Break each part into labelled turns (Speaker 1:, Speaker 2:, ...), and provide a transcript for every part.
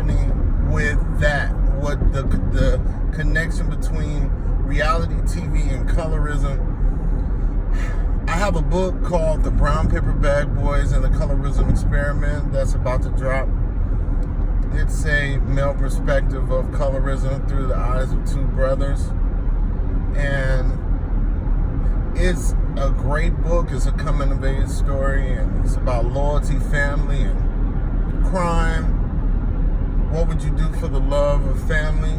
Speaker 1: happening with that, what the connection between reality TV and colorism. I have a book called The Brown Paper Bag Boys and the Colorism Experiment that's about to drop. It's a male perspective of colorism through the eyes of two brothers. And it's a great book. It's a coming of age story, and it's about loyalty, family, and crime. What would you do for the love of family?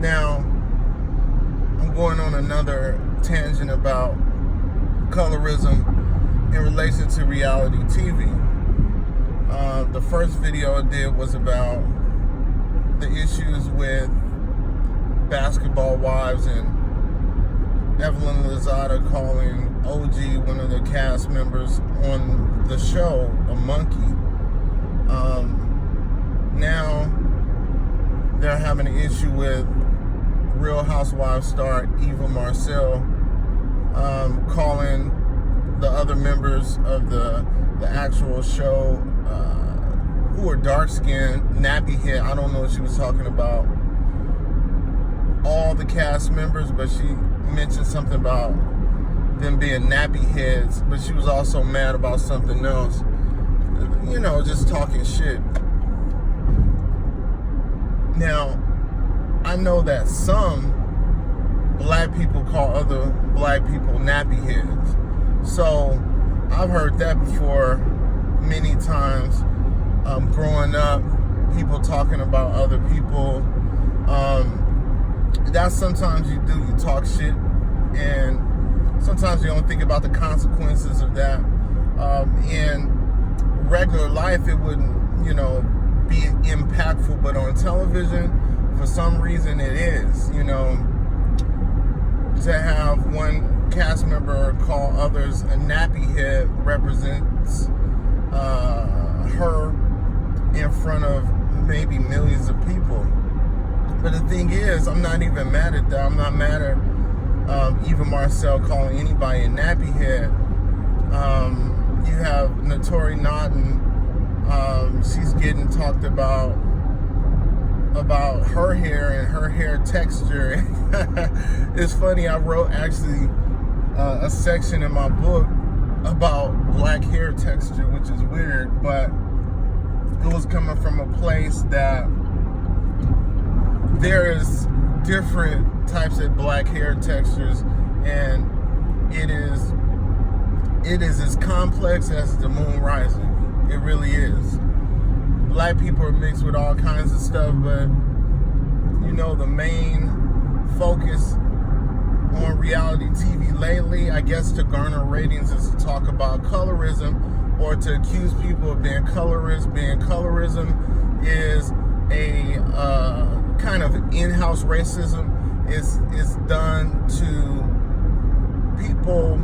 Speaker 1: Now, I'm going on another tangent about colorism in relation to reality TV. The first video I did was about the issues with Basketball Wives and Evelyn Lozada calling OG, one of the cast members on the show, a monkey. Now they're having an issue with Real Housewives star Eva Marcille calling the other members of the actual show who are dark-skinned, nappy head. I don't know what she was talking about all the cast members, but she mentioned something about them being nappy heads, but she was also mad about something else. You know, just talking shit. Now, I know that some black people call other black people nappy heads. So I've heard that before many times. Growing up, people talking about other people. That's sometimes you do, you talk shit, and sometimes you don't think about the consequences of that. In regular life, it wouldn't, you know, be impactful, but on television, for some reason it is. You know, to have one cast member call others a nappy head represents her in front of maybe millions of people. But the thing is, I'm not even mad at that. I'm not mad at Eva Marcille calling anybody a nappy head. You have Naturi Naughton. She's getting talked about her hair and her hair texture. It's funny, I wrote actually a section in my book about black hair texture, which is weird, but it was coming from a place that there is different types of black hair textures, and it is as complex as the moon rising. It really is. Black people are mixed with all kinds of stuff, but you know, the main focus on reality TV lately, I guess, to garner ratings, is to talk about colorism, or to accuse people of being colorist. Being colorism is a kind of in-house racism. Is done to people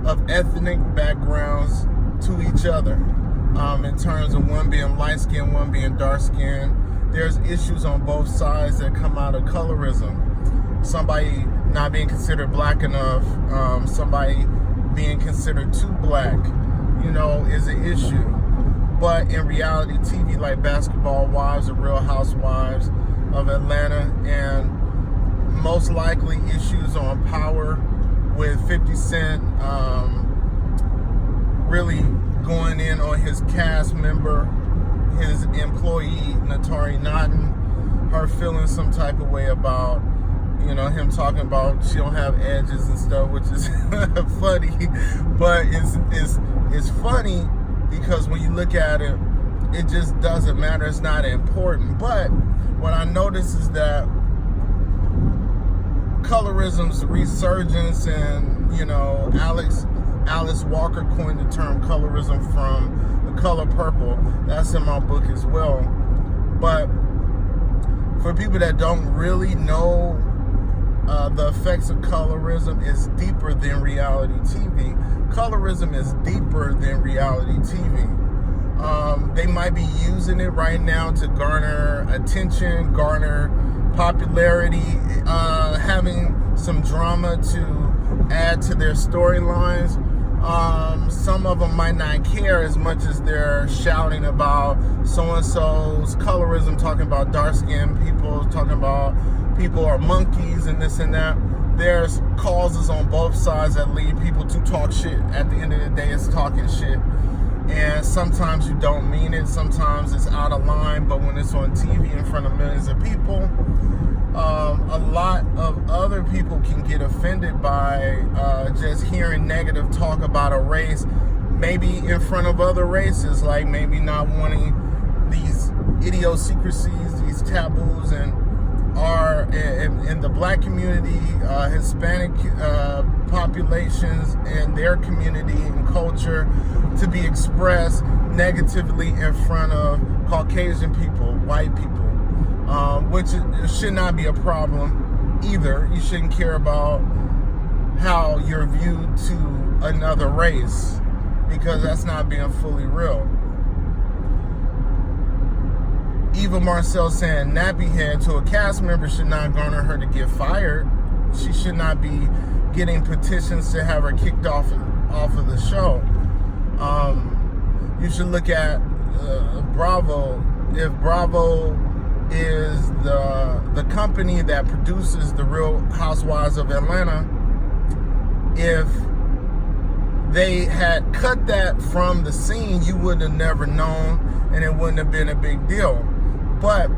Speaker 1: of ethnic backgrounds to each other, in terms of one being light-skinned, one being dark-skinned. There's issues on both sides that come out of colorism. Somebody not being considered black enough, somebody being considered too black, you know, is an issue. But in reality TV, like Basketball Wives or Real Housewives of Atlanta, and most likely issues on power with 50 Cent really going in on his cast member, his employee, Naturi Naughton, her feeling some type of way about, you know, him talking about she don't have edges and stuff, which is funny. But it's funny because when you look at it, it just doesn't matter. It's not important. But what I notice is that colorism's resurgence, and, you know, Alice Walker coined the term colorism from the color purple. That's in my book as well. But for people that don't really know the effects of colorism, is deeper than reality TV. Colorism is deeper than reality TV. They might be using it right now to garner attention, garner popularity, having some drama to add to their storylines. Some of them might not care as much as they're shouting about so-and-so's colorism, talking about dark-skinned people, talking about people are monkeys and this and that. There's causes on both sides that lead people to talk shit. At the end of the day, it's talking shit. And sometimes you don't mean it. Sometimes it's out of line. But when it's on TV in front of millions of people, a lot of other people can get offended by just hearing negative talk about a race, maybe in front of other races, like maybe not wanting these idiosyncrasies, these taboos, and are in the black community, Hispanic populations and their community and culture to be expressed negatively in front of Caucasian people, white people, which should not be a problem either. You shouldn't care about how you're viewed to another race, because that's not being fully real. Eva Marcille saying nappy head to a cast member should not garner her to get fired. She should not be getting petitions to have her kicked off of the show. You should look at Bravo. If Bravo is the company that produces The Real Housewives of Atlanta, if they had cut that from the scene, you would have never known, and it wouldn't have been a big deal. But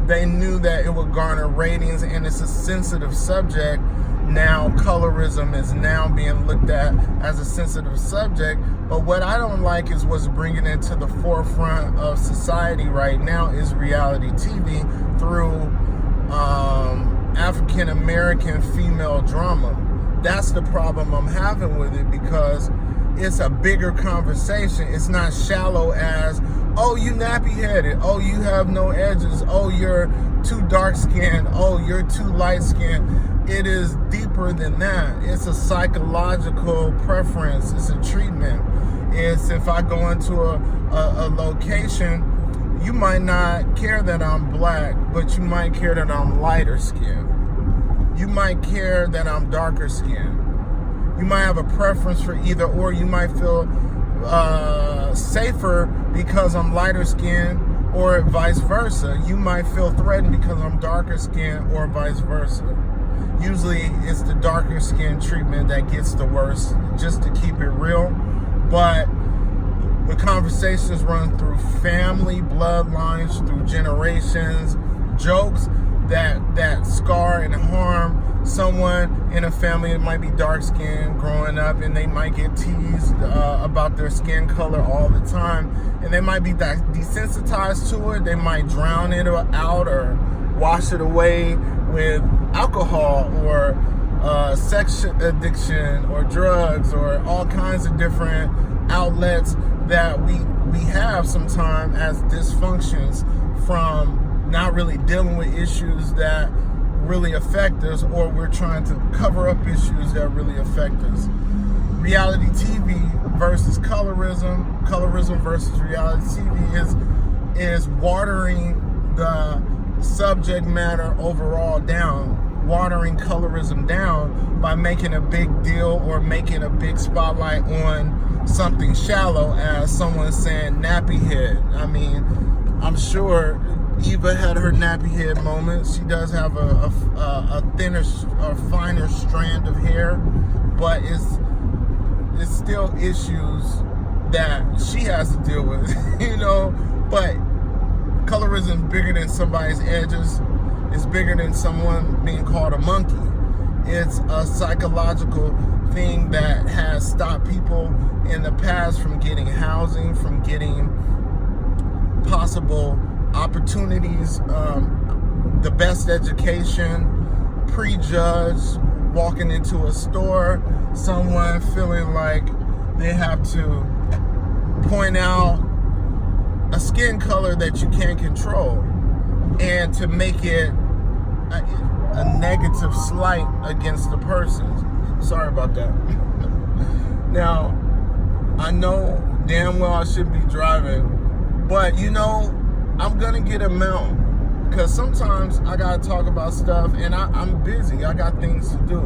Speaker 1: they knew that it would garner ratings, and it's a sensitive subject. Now colorism is now being looked at as a sensitive subject. But what I don't like is what's bringing it to the forefront of society right now is reality TV through African American female drama. That's the problem I'm having with it, because it's a bigger conversation. It's not shallow as, oh, you nappy-headed, oh, you have no edges, oh, you're too dark-skinned, oh, you're too light-skinned. It is deeper than that. It's a psychological preference. It's a treatment. It's if I go into a location, you might not care that I'm black, but you might care that I'm lighter skinned. You might care that I'm darker skinned. You might have a preference for either or. You might feel safer because I'm lighter skinned, or vice versa. You might feel threatened because I'm darker skinned, or vice versa. Usually it's the darker skin treatment that gets the worst, just to keep it real. But the conversations run through family, bloodlines, through generations, jokes that scar and harm someone in a family that might be dark skinned growing up, and they might get teased about their skin color all the time, and they might be desensitized to it. They might drown it out or wash it away with alcohol or sex addiction or drugs or all kinds of different outlets that we have sometimes as dysfunctions from not really dealing with issues that really affect us, or we're trying to cover up issues that really affect us. Reality TV versus colorism versus reality TV is watering the subject matter overall down, watering colorism down by making a big deal or making a big spotlight on something shallow, as someone saying nappy head. I mean, I'm sure Eva had her nappy head moments. She does have a thinner or finer strand of hair, but it's still issues that she has to deal with, you know. But colorism is bigger than somebody's edges. It's bigger than someone being called a monkey. It's a psychological thing that has stopped people in the past from getting housing, from getting possible opportunities, the best education, prejudged, walking into a store, someone feeling like they have to point out a skin color that you can't control, and to make it a negative slight against the person. Sorry about that. Now, I know damn well I should be driving, but you know, I'm gonna get a mount, because sometimes I gotta talk about stuff, and I'm busy. I got things to do,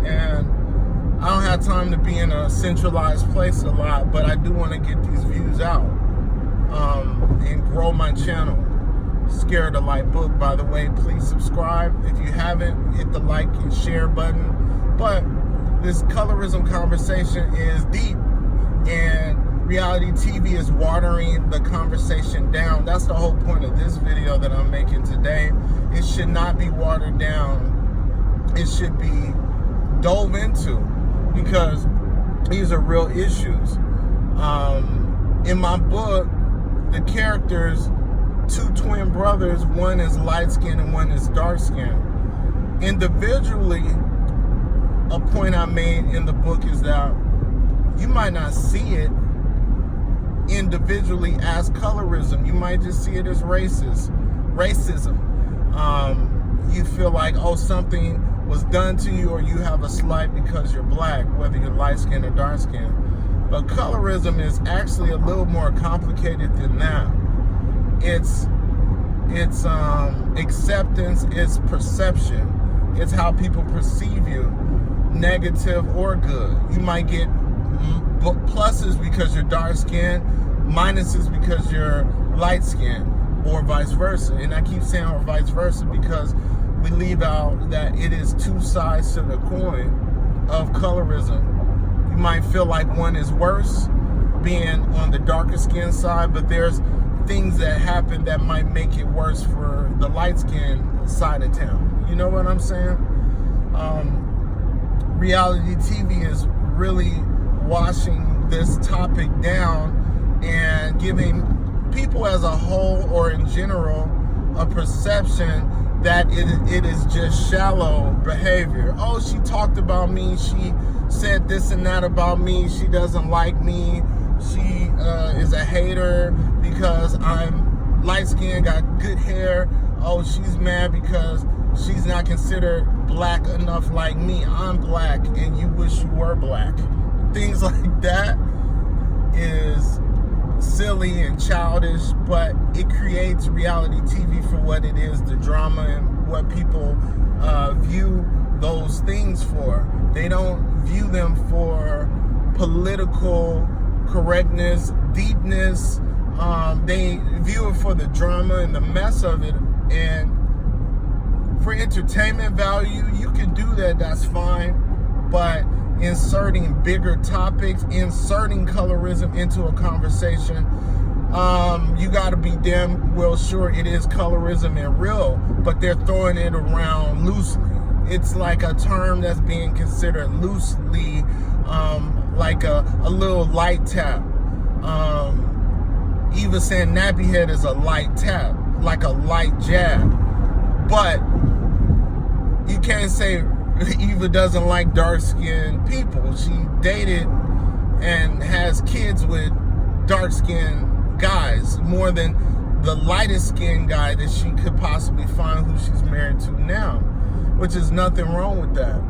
Speaker 1: and I don't have time to be in a centralized place a lot, but I do want to get these views out and grow my channel. Scared of Light Book, by the way. Please subscribe. If you haven't, hit the like and share button. But this colorism conversation is deep, and reality TV is watering the conversation down. That's the whole point of this video that I'm making today. It should not be watered down. It should be dove into, because these are real issues. In my book, the characters, two twin brothers, one is light skinned and one is dark skinned. Individually, a point I made in the book is that you might not see it individually as colorism. You might just see it as racism. You feel like, oh, something was done to you, or you have a slight because you're black, whether you're light skinned or dark skinned. But colorism is actually a little more complicated than that. It's acceptance, it's perception, it's how people perceive you, negative or good. You might get pluses because you're dark skinned, minuses because you're light skinned, or vice versa. And I keep saying or vice versa because we leave out that it is two sides to the coin of colorism. You might feel like one is worse, being on the darker skin side, but there's things that happen that might make it worse for the light skin side of town. You know what I'm saying? Reality TV is really washing this topic down and giving people as a whole, or in general, a perception that it is just shallow behavior. Oh, she talked about me, she said this and that about me, she doesn't like me, she is a hater because I'm light-skinned, got good hair. Oh, she's mad because she's not considered black enough like me. I'm black and you wish you were black. Things like that is silly and childish, but it creates reality TV for what it is, the drama, and what people view those things for. They don't view them for political correctness, deepness. They view it for the drama and the mess of it, and for entertainment value, you can do that, that's fine. But inserting bigger topics, inserting colorism into a conversation, you got to be damn well sure it is colorism and real, but they're throwing it around loosely. It's like a term that's being considered loosely, like a little light tap. Eva saying nappy head is a light tap, like a light jab. But you can't say Eva doesn't like dark-skinned people. She dated and has kids with dark-skinned guys, more than the lightest-skinned guy that she could possibly find, who she's married to now, which is nothing wrong with that.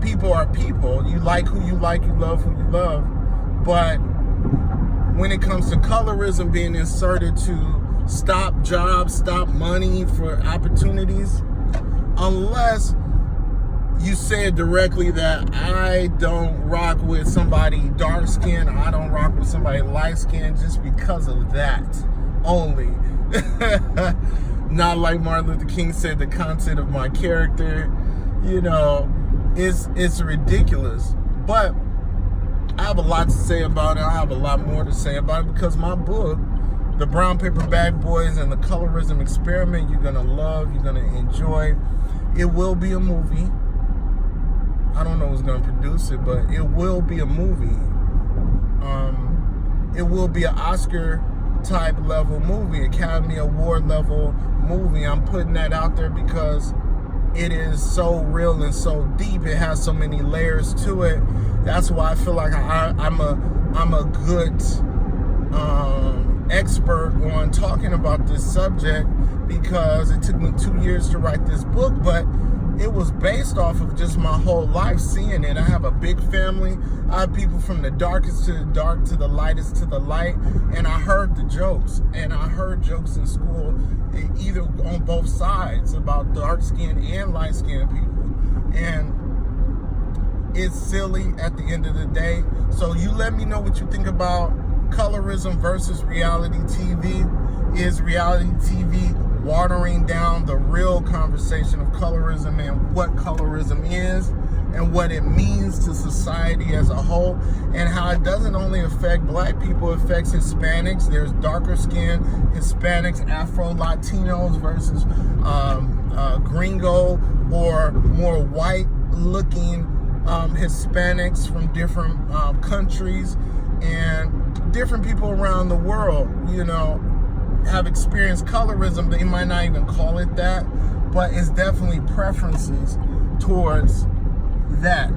Speaker 1: People are people. You like who you like, you love who you love. But when it comes to colorism being inserted to stop jobs, stop money for opportunities, unless you said directly that I don't rock with somebody dark skinned, I don't rock with somebody light skinned, just because of that only. Not like Martin Luther King said, the content of my character, you know, it's ridiculous. But I have a lot to say about it. I have a lot more to say about it, because my book, The Brown Paper Bag Boys and the Colorism Experiment, you're gonna love, you're gonna enjoy. It will be a movie. I don't know who's gonna produce it, but it will be a movie. It will be an Oscar type level movie, Academy Award level movie. I'm putting that out there because it is so real and so deep. It has so many layers to it. That's why I feel like I'm a good expert on talking about this subject, because it took me 2 years to write this book, but it was based off of just my whole life seeing it. I have a big family. I have people from the darkest to the dark to the lightest to the light, and I heard the jokes, and I heard jokes in school, either on both sides, about dark-skinned and light-skinned people. And it's silly at the end of the day. So you let me know what you think about colorism versus reality TV. Is reality TV watering down the real conversation of colorism and what colorism is and what it means to society as a whole, and how it doesn't only affect black people, it affects Hispanics. There's darker skinned Hispanics, Afro-Latinos versus gringo or more white looking Hispanics from different countries, and different people around the world, you know, have experienced colorism. They might not even call it that, but it's definitely preferences towards that.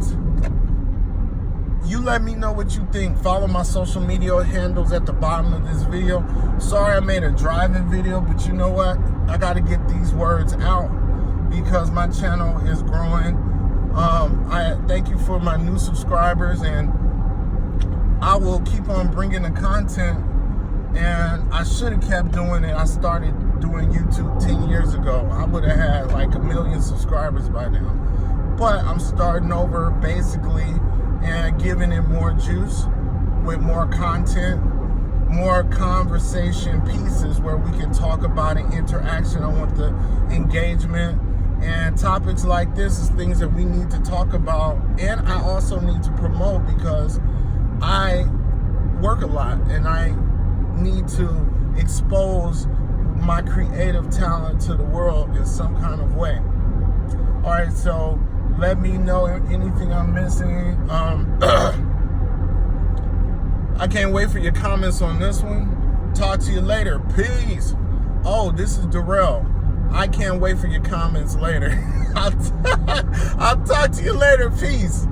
Speaker 1: You let me know what you think. Follow my social media handles at the bottom of this video. Sorry I made a driving video, but you know what? I got to get these words out because my channel is growing. I thank you for my new subscribers, and I will keep on bringing the content. And I should have kept doing it. I started doing YouTube 10 years ago. I would have had like 1 million subscribers by now. But I'm starting over basically and giving it more juice with more content, more conversation pieces where we can talk about an interaction. I want the engagement, and topics like this is things that we need to talk about. And I also need to promote because I work a lot and I need to expose my creative talent to the world in some kind of way. All right, so let me know anything I'm missing. I can't wait for your comments on this one. Talk to you later. Peace. Oh, this is Darrell. I can't wait for your comments later. I'll talk to you later. Peace.